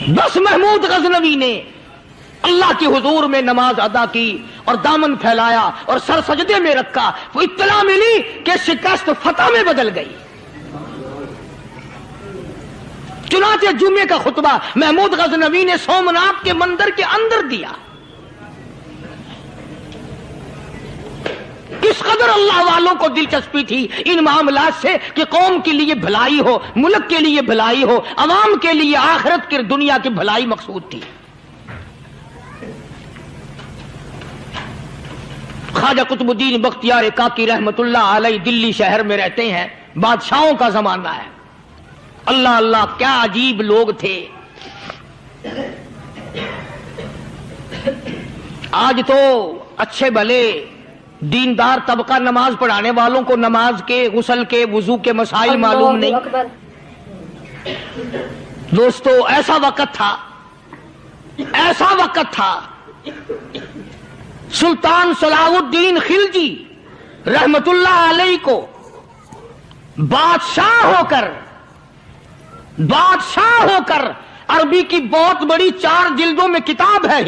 بس محمود غزنوی نے اللہ کے حضور میں نماز ادا کی اور دامن پھیلایا اور سر سجدے میں رکھا، وہ اطلاع ملی کہ شکست فتح میں بدل گئی۔ چنانچہ جمعے کا خطبہ محمود غزنوی نے سومناتھ کے مندر کے اندر دیا۔ اس قدر اللہ والوں کو دلچسپی تھی ان معاملات سے کہ قوم کے لیے بھلائی ہو، ملک کے لیے بھلائی ہو، عوام کے لیے آخرت کی دنیا کی بھلائی مقصود تھی۔ خواجہ قطب الدین بختیار کاکی رحمت اللہ علیہ دلی شہر میں رہتے ہیں، بادشاہوں کا زمانہ ہے۔ اللہ اللہ کیا عجیب لوگ تھے۔ آج تو اچھے بھلے دیندار طبقہ نماز پڑھانے والوں کو نماز کے، غسل کے، وضو کے مسائل معلوم نہیں۔ دوستو ایسا وقت تھا سلطان صلاح الدین خلجی رحمت اللہ علیہ کو بادشاہ ہو کر عربی کی بہت بڑی 4 جلدوں میں کتاب ہے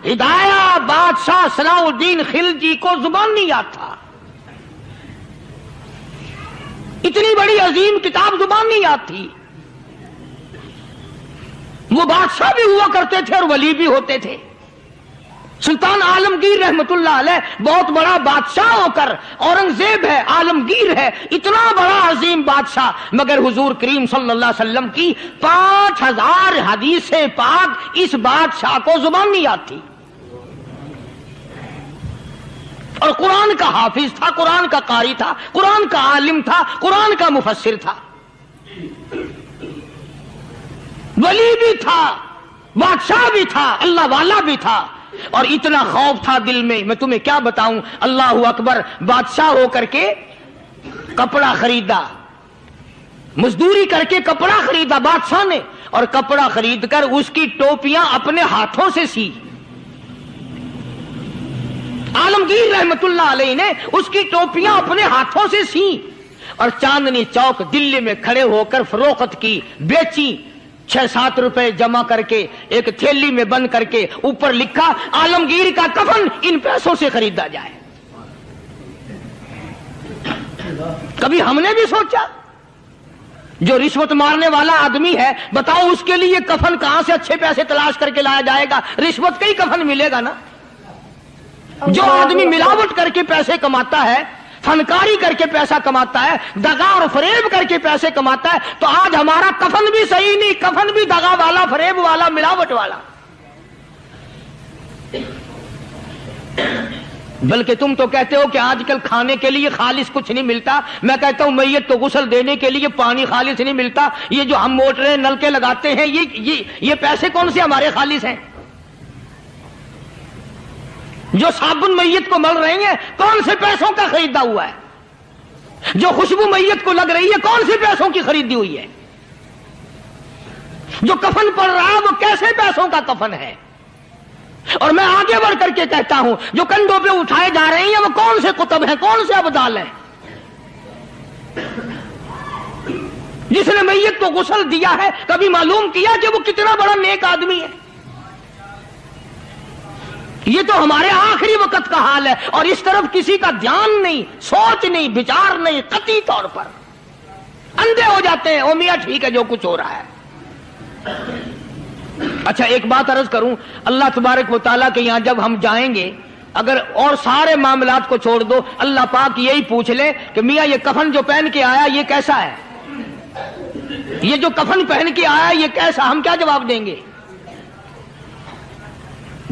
ہدایہ بادشاہ صلاح الدین خلجی کو زبان نہیں یاد تھا۔ اتنی بڑی عظیم کتاب زبان نہیں یاد تھی۔ وہ بادشاہ بھی ہوا کرتے تھے اور ولی بھی ہوتے تھے۔ سلطان عالمگیر رحمت اللہ علیہ بہت بڑا بادشاہ ہو کر، اورنگزیب ہے، عالمگیر ہے، اتنا بڑا عظیم بادشاہ، مگر حضور کریم صلی اللہ علیہ وسلم کی 5000 حدیث پاک اس بادشاہ کو زبان نہیں یاد تھی۔ اور قرآن کا حافظ تھا، قرآن کا قاری تھا، قرآن کا عالم تھا، قرآن کا مفسر تھا، ولی بھی تھا، بادشاہ بھی تھا، اللہ والا بھی تھا، اور اتنا خوف تھا دل میں، میں تمہیں کیا بتاؤں۔ اللہ اکبر، بادشاہ ہو کر کے کپڑا خریدا، مزدوری کر کے کپڑا خریدا بادشاہ نے، اور کپڑا خرید کر اس کی ٹوپیاں اپنے ہاتھوں سے سی۔ عالمگیر رحمت اللہ علیہ نے اس کی ٹوپیاں اپنے ہاتھوں سے سی اور چاندنی چوک دلی میں کھڑے ہو کر فروخت کی، بیچی۔ 6-7 روپے جمع کر کے ایک تھیلی میں بند کر کے اوپر لکھا عالمگیر کا کفن ان پیسوں سے خریدا جائے۔ کبھی ہم نے بھی سوچا جو رشوت مارنے والا آدمی ہے، بتاؤ اس کے لیے کفن کہاں سے اچھے پیسے تلاش کر کے لایا جائے گا؟ رشوت کا ہی کفن ملے گا نا۔ جو آدمی ملاوٹ کر کے پیسے کماتا ہے، فنکاری کر کے پیسہ کماتا ہے، دغا اور فریب کر کے پیسے کماتا ہے، تو آج ہمارا کفن بھی صحیح نہیں، کفن بھی دغا والا، فریب والا، ملاوٹ والا۔ بلکہ تم تو کہتے ہو کہ آج کل کھانے کے لیے خالص کچھ نہیں ملتا، میں کہتا ہوں میت کو غسل دینے کے لیے پانی خالص نہیں ملتا۔ یہ جو ہم موٹریں نلکے لگاتے ہیں، یہ پیسے کون سے ہمارے خالص ہیں؟ جو صابن میت کو مل رہی ہیں کون سے پیسوں کا خریدا ہوا ہے؟ جو خوشبو میت کو لگ رہی ہے کون سے پیسوں کی خریدی ہوئی ہے؟ جو کفن پڑ رہا ہے وہ کیسے پیسوں کا کفن ہے؟ اور میں آگے بڑھ کر کے کہتا ہوں جو کندھوں پہ اٹھائے جا رہے ہیں وہ کون سے کتب ہیں، کون سے ابدال ہیں؟ جس نے میت کو غسل دیا ہے کبھی معلوم کیا کہ وہ کتنا بڑا نیک آدمی ہے؟ یہ تو ہمارے آخری وقت کا حال ہے، اور اس طرف کسی کا دھیان نہیں، سوچ نہیں، بچار نہیں، قطعی طور پر اندھے ہو جاتے ہیں۔ او میاں ٹھیک ہے جو کچھ ہو رہا ہے۔ اچھا ایک بات عرض کروں، اللہ تبارک و تعالیٰ کے یہاں جب ہم جائیں گے، اگر اور سارے معاملات کو چھوڑ دو، اللہ پاک یہی پوچھ لے کہ میاں یہ کفن جو پہن کے آیا یہ کیسا ہے؟ یہ جو کفن پہن کے آیا یہ کیسا؟ ہم کیا جواب دیں گے؟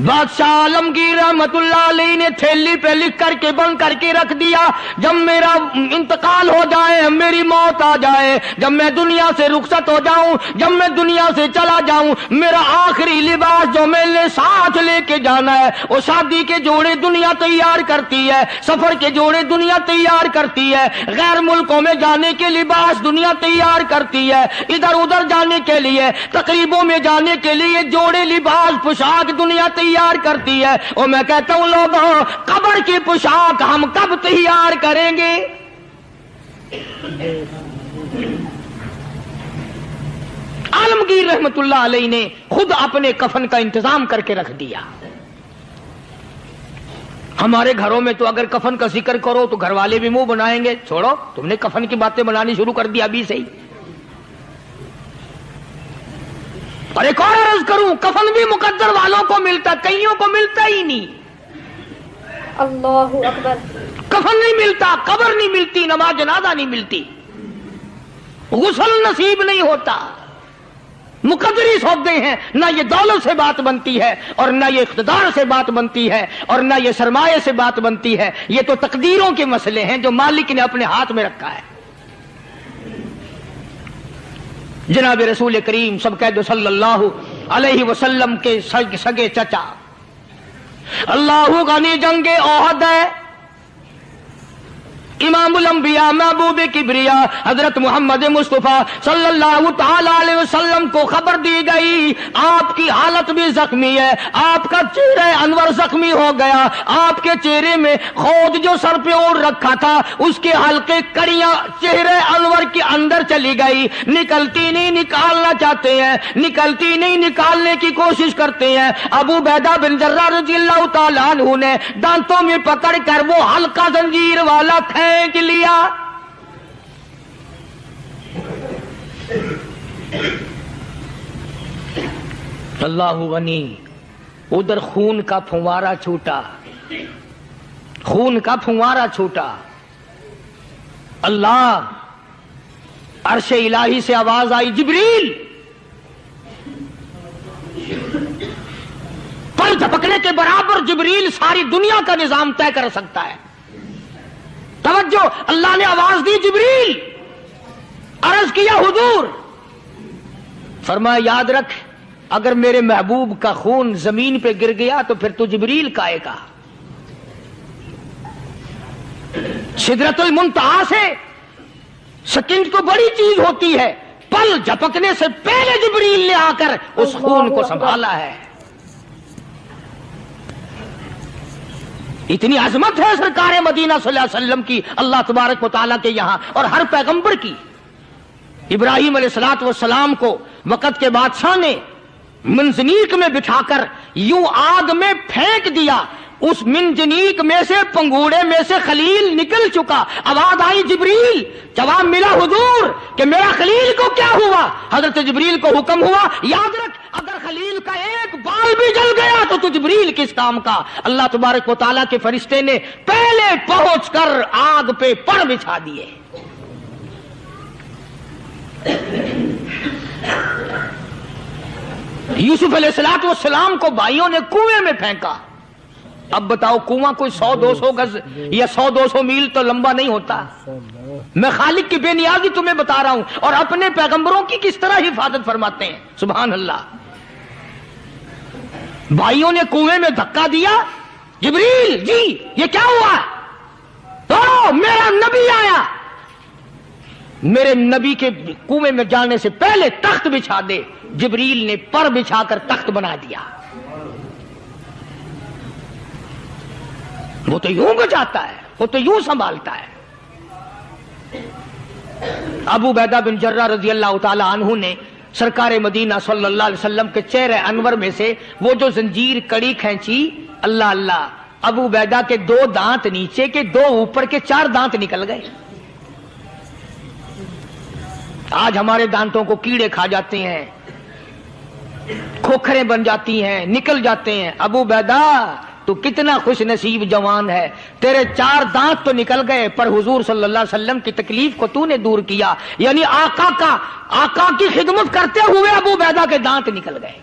بادشاہ عالمگیر رحمت اللہ علیہ نے تھیلی پہ لکھ کر کے بند کر کے رکھ دیا، جب میرا انتقال ہو جائے، میری موت آ جائے، جب میں دنیا سے رخصت ہو جاؤں، جب میں دنیا سے چلا جاؤں، میرا آخری لباس جو میں نے ساتھ لے کے جانا ہے، وہ شادی کے جوڑے دنیا تیار کرتی ہے، سفر کے جوڑے دنیا تیار کرتی ہے، غیر ملکوں میں جانے کے لباس دنیا تیار کرتی ہے، ادھر ادھر جانے کے لیے، تقریبوں میں جانے کے لیے جوڑے لباس پوشاک دنیا تیار کرتی ہے۔ اور میں کہتا ہوں لوگوں، قبر کی پوشاک ہم کب تیار کریں گے؟ आलमगीर रहमतुल्लाह अलैह ने खुद अपने कफन का इंतजाम करके रख दिया। हमारे घरों में तो अगर कफन का जिक्र करो तो घर वाले भी मुंह बनाएंगे, छोड़ो तुमने कफन की बातें बनानी शुरू कर दी अभी से ही। और एक और अर्ज करूं, कफन भी मुकद्दर वालों को मिलता, कईयों को मिलता ही नहीं। अल्लाहु अकबर। कफन नहीं मिलता, कब्र नहीं मिलती, नमाज जनाजा नहीं मिलती, गुस्ल नसीब नहीं होता। मुकद्दरी सौदे हैं, ना ये दौलत से बात बनती है और ना ये इख्तिदार से बात बनती है और ना ये सरमाए से बात बनती है। ये तो तकदीरों के मसले हैं जो मालिक ने अपने हाथ में रखा है। जनाब रसूल करीम सब कह दो सल्लल्लाहु अलैहि वसल्लम के सगे चचा अल्लाहु गनी जंगे ओहद है, इमामुल अंबिया महबूब किबरिया हजरत मोहम्मद मुस्तफा सल्लल्लाहु ताला अलैहि वसल्लम को खबर दी गई, आपकी हालत भी जख्मी है, आपका चेहरा अनवर जख्मी हो गया, आपके चेहरे में खोद जो सर पे ओढ़ रखा था उसके हल्के कड़ियां चेहरे अनवर के अंदर चली गई, निकलती नहीं, निकालना चाहते हैं, निकलती नहीं, निकालने की कोशिश करते हैं। अबू बैदा बिन जर्राह रज़ियल्लाहु ताला अन्हु ने दांतों में पकड़ कर वो हल्का जंजीर वाला फेंक लिया। अल्लाहु गनी, उधर खून का फुवारा छूटा, खून का फुवारा छूटा। अल्लाह, अर्शे इलाही से आवाज आई, जिब्रील। पर झपकने के बराबर जिब्रील सारी दुनिया का निजाम तय कर सकता है। तवज्जो, अल्लाह ने आवाज दी, जिब्रील। अर्ज किया, हुजूर। फरमाया, याद रख, अगर मेरे महबूब का खून जमीन पे गिर गया तो फिर तू जिब्रील का आएगा। सिदरतुल मुंतहा से सेकंड को बड़ी चीज होती है, पल झपकने से पहले जिब्रील ने आकर उस खून को संभाला है। इतनी अजमत है सरकार मदीना सल्लल्लाहु अलैहि वसल्लम की अल्लाह तबारक व तआला के यहां और हर पैगंबर की। इब्राहिम अलैहिस्सलातु वस्सलाम को वक़्त के बादशाह ने मंजनीक में बिठाकर यूं आग में फेंक दिया, उस मिंजनीक में से, पंगूड़े में से खलील निकल चुका। आवाज आई, जिब्रील। जवाब मिला, हुजूर, कि मेरा खलील को क्या हुआ? हजरत जिब्रील को हुक्म हुआ, याद रख, अगर खलील का एक बाल भी जल गया तो तू जिब्रील किस काम का? अल्लाह तबारक व तआला के फरिश्ते ने पहले पहुंचकर आग पे पर बिछा दिए। यूसुफ अलैहिस्सलातु वस्सलाम को भाइयों ने कुएं में फेंका। अब बताओ, कुआं कोई 100-200 गज या 100-200 मील तो लंबा नहीं होता। मैं खालिक की बेनियाजी तुम्हें बता रहा हूं और अपने पैगंबरों की किस तरह हिफाजत फरमाते हैं। सुभान अल्लाह। भाइयों ने कुएं में धक्का दिया, जिब्रील जी ये क्या हुआ? तो मेरा नबी आया, मेरे नबी के कुएं में जाने से पहले तख्त बिछा दे। जिब्रील ने पर बिछाकर तख्त बना दिया। वो तो यूं बचाता है, वो तो यूं संभालता है। अबू बैदा बिन जर्राह रज़ियल्लाहु ताला अन्हु ने सरकार मदीना सल्लल्लाहु अलैहि वसल्लम के चेहरे अनवर में से वो जो जंजीर कड़ी खींची, अल्लाह अल्लाह, अबू बैदा के 2 दांत नीचे के, 2 ऊपर के, 4 दांत निकल गए। आज हमारे दांतों को कीड़े खा जाते हैं, खोखरें बन जाती हैं, निकल जाते हैं। अबू बैदा तो कितना खुश नसीब जवान है, तेरे 4 दांत तो निकल गए पर हुजूर सल्लल्लाहु अलैहि वसल्लम की तकलीफ को तूने दूर किया। यानी आका की खिदमत करते हुए अबू बैदा के दांत निकल गए।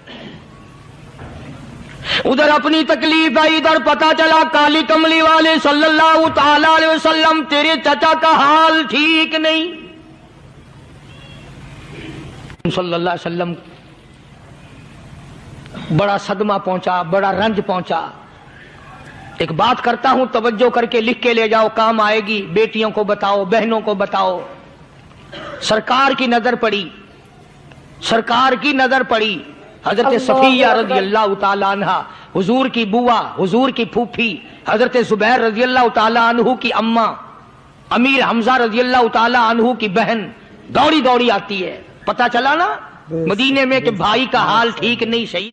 उधर अपनी तकलीफ है, इधर पता चला काली कमली वाले सल्लल्लाहु ताला अलैहि वसल्लम तेरे चचा का हाल ठीक नहीं। सल्लल्लाहु अलैहि वसल्लम बड़ा सदमा पहुंचा, बड़ा रंज पहुंचा। एक बात करता हूं, तवज्जो करके लिख के ले जाओ, काम आएगी। बेटियों को बताओ, बहनों को बताओ। सरकार की नजर पड़ी, सरकार की नजर पड़ी। हजरत सफिया रज़ियल्लाहु ताला अन्हा, हुजूर की बुआ, हुजूर की फूफी, हजरत जुबैर रज़ियल्लाहु ताला अन्हु की अम्मा, अमीर हमजा रज़ियल्लाहु ताला अन्हु की बहन दौड़ी दौड़ी आती है। पता चला ना مدینے میں کہ بھائی کا حال ٹھیک نہیں، شہید